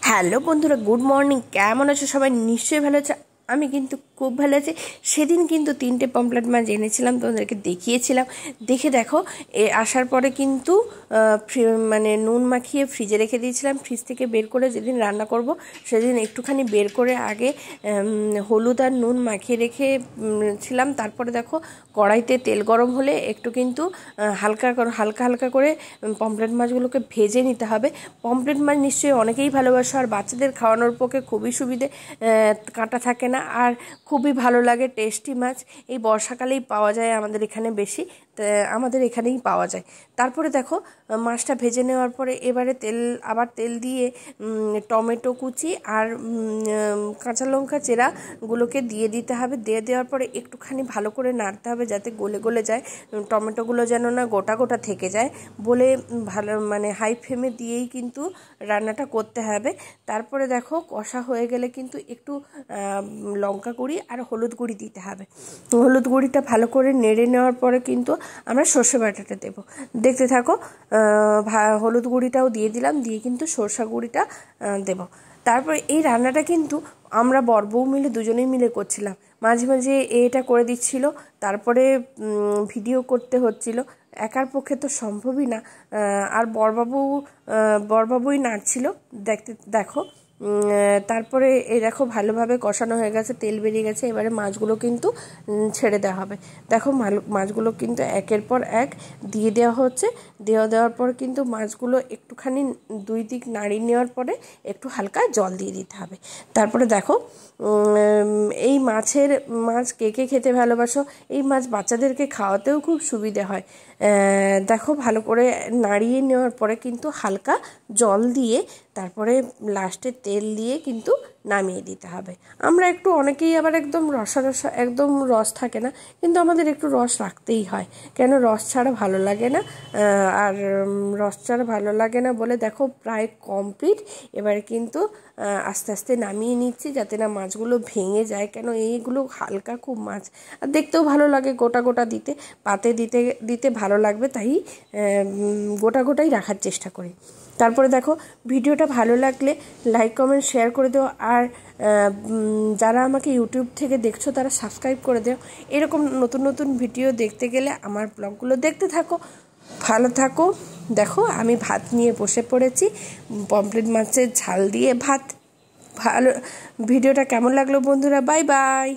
Hello বন্ধুরা, good morning. কেমন আছো সবাই? নিশ্চয়ই ভালো আছো। আমি কিন্তু খুব ভালো আছি। সেদিন কিন্তু 3টে পমফ্রেট মাছ এনেছিলাম, তোমাদেরকে দেখিয়েছিলাম। দেখে দেখো, আসার পরে কিন্তু মানে নুন মাখিয়ে ফ্রিজে রেখে দিয়েছিলাম। ফ্রিজ থেকে বের করে যেদিন রান্না করব সেদিন একটুখানি বের করে আগে হলুদ আর নুন মাখিয়ে রেখে ছিলাম। তারপরে দেখো, কড়াইতে তেল গরম হলে একটু কিন্তু হালকা হালকা করে পমফ্রেট মাছগুলোকে ভেজে নিতে হবে। পমফ্রেট মাছ নিশ্চয়ই অনেকেই ভালোবাসো, আর বাচ্চাদের খাওয়ানোর পক্ষে খুবই সুবিধে, কাঁটা থাকে না, আর খুবই ভালো লাগে। টেস্টি মাছ এই বর্ষাকালেই পাওয়া যায় আমাদের এখানে বেশি, আমাদের এখানেই পাওয়া যায়। তারপরে দেখো, মাছটা ভেজে নেওয়ার পরে এবারে আবার তেল দিয়ে টমেটো কুচি আর কাঁচা লঙ্কা চেরাগুলোকে দিয়ে দিতে হবে। দিয়ে দেওয়ার পরে একটুখানি ভালো করে নাড়তে হবে যাতে গলে গলে যায়, টমেটোগুলো যেন না গোটা গোটা থেকে যায় বলে ভালো মানে হাই ফ্লেমে দিয়েই কিন্তু রান্নাটা করতে হবে। তারপরে দেখো, কষা হয়ে গেলে কিন্তু একটু লঙ্কা গুঁড়ি আর হলুদ গুঁড়ি দিতে হবে। হলুদ গুঁড়িটা ভালো করে নেড়ে নেওয়ার পরে কিন্তু আমরা সর্ষে বাটাটা দেবো। দেখতে থাকো, হলুদ গুঁড়িটাও দিয়ে দিলাম, দিয়ে কিন্তু সর্ষে গুঁড়িটা দেবো। তারপরে এই রান্নাটা কিন্তু আমরা বর বউ মিলে দুজনেই মিলে করছিলাম। মাঝে মাঝে এটা করে দিচ্ছিল, তারপরে ভিডিও করতে হচ্ছিল। একার পক্ষে তো সম্ভবই না। আর বরবাবুই নাড়ছিল। দেখো, তারপরে এই দেখো ভালোভাবে কষানো হয়ে গেছে, তেল বেরিয়ে গেছে। এবারে মাছগুলো কিন্তু ছেড়ে দেওয়া হবে। দেখো, মাছগুলো কিন্তু একের পর এক দিয়ে দেওয়া হচ্ছে। দেওয়ার পর কিন্তু মাছগুলো একটুখানি দুই দিক নাড়িয়ে নেওয়ার পরে একটু হালকা জল দিয়ে দিতে হবে। তারপরে দেখো, এই মাছ কে কে খেতে ভালোবাসো, এই মাছ বাচ্চাদেরকে খাওয়াতেও খুব সুবিধে হয়। দেখো, ভালো করে নাড়িয়ে নেওয়ার পরে কিন্তু হালকা জল দিয়ে তারপরে লাস্টে তেল দিয়ে কিন্তু নামিয়ে দিতে হবে। আমরা একটু অনেকেই আবার একদম একদম রস থাকে না, কিন্তু আমাদের একটু রস রাখতেই হয়, কেন রস ছাড়া ভালো লাগে না। আর রস ছাড়া ভালো লাগে না বলে দেখো প্রায় কমপ্লিট। এবারে কিন্তু আস্তে আস্তে নামিয়ে নিচ্ছি যাতে না মাছগুলো ভেঙে যায়, কেন এইগুলো হালকা খুব মাছ, আর দেখতেও ভালো লাগে। গোটা গোটা দিতে পাতে দিতে দিতে ভালো লাগবে, তাই গোটা গোটাই রাখার চেষ্টা করি। তারপরে দেখো, ভিডিওটা ভালো লাগলে লাইক কমেন্ট শেয়ার করে দিও, আর যারা আমাকে ইউটিউব থেকে দেখছো তারা সাবস্ক্রাইব করে দিও। এরকম নতুন নতুন ভিডিও দেখতে গেলে আমার ব্লগগুলো দেখতে থাকো। ভালো থাকো। দেখো, আমি ভাত নিয়ে বসে পড়েছি, পমফ্রেট মাছের ঝাল দিয়ে ভাত। ভালো, ভিডিওটা কেমন লাগলো বন্ধুরা? Bye bye.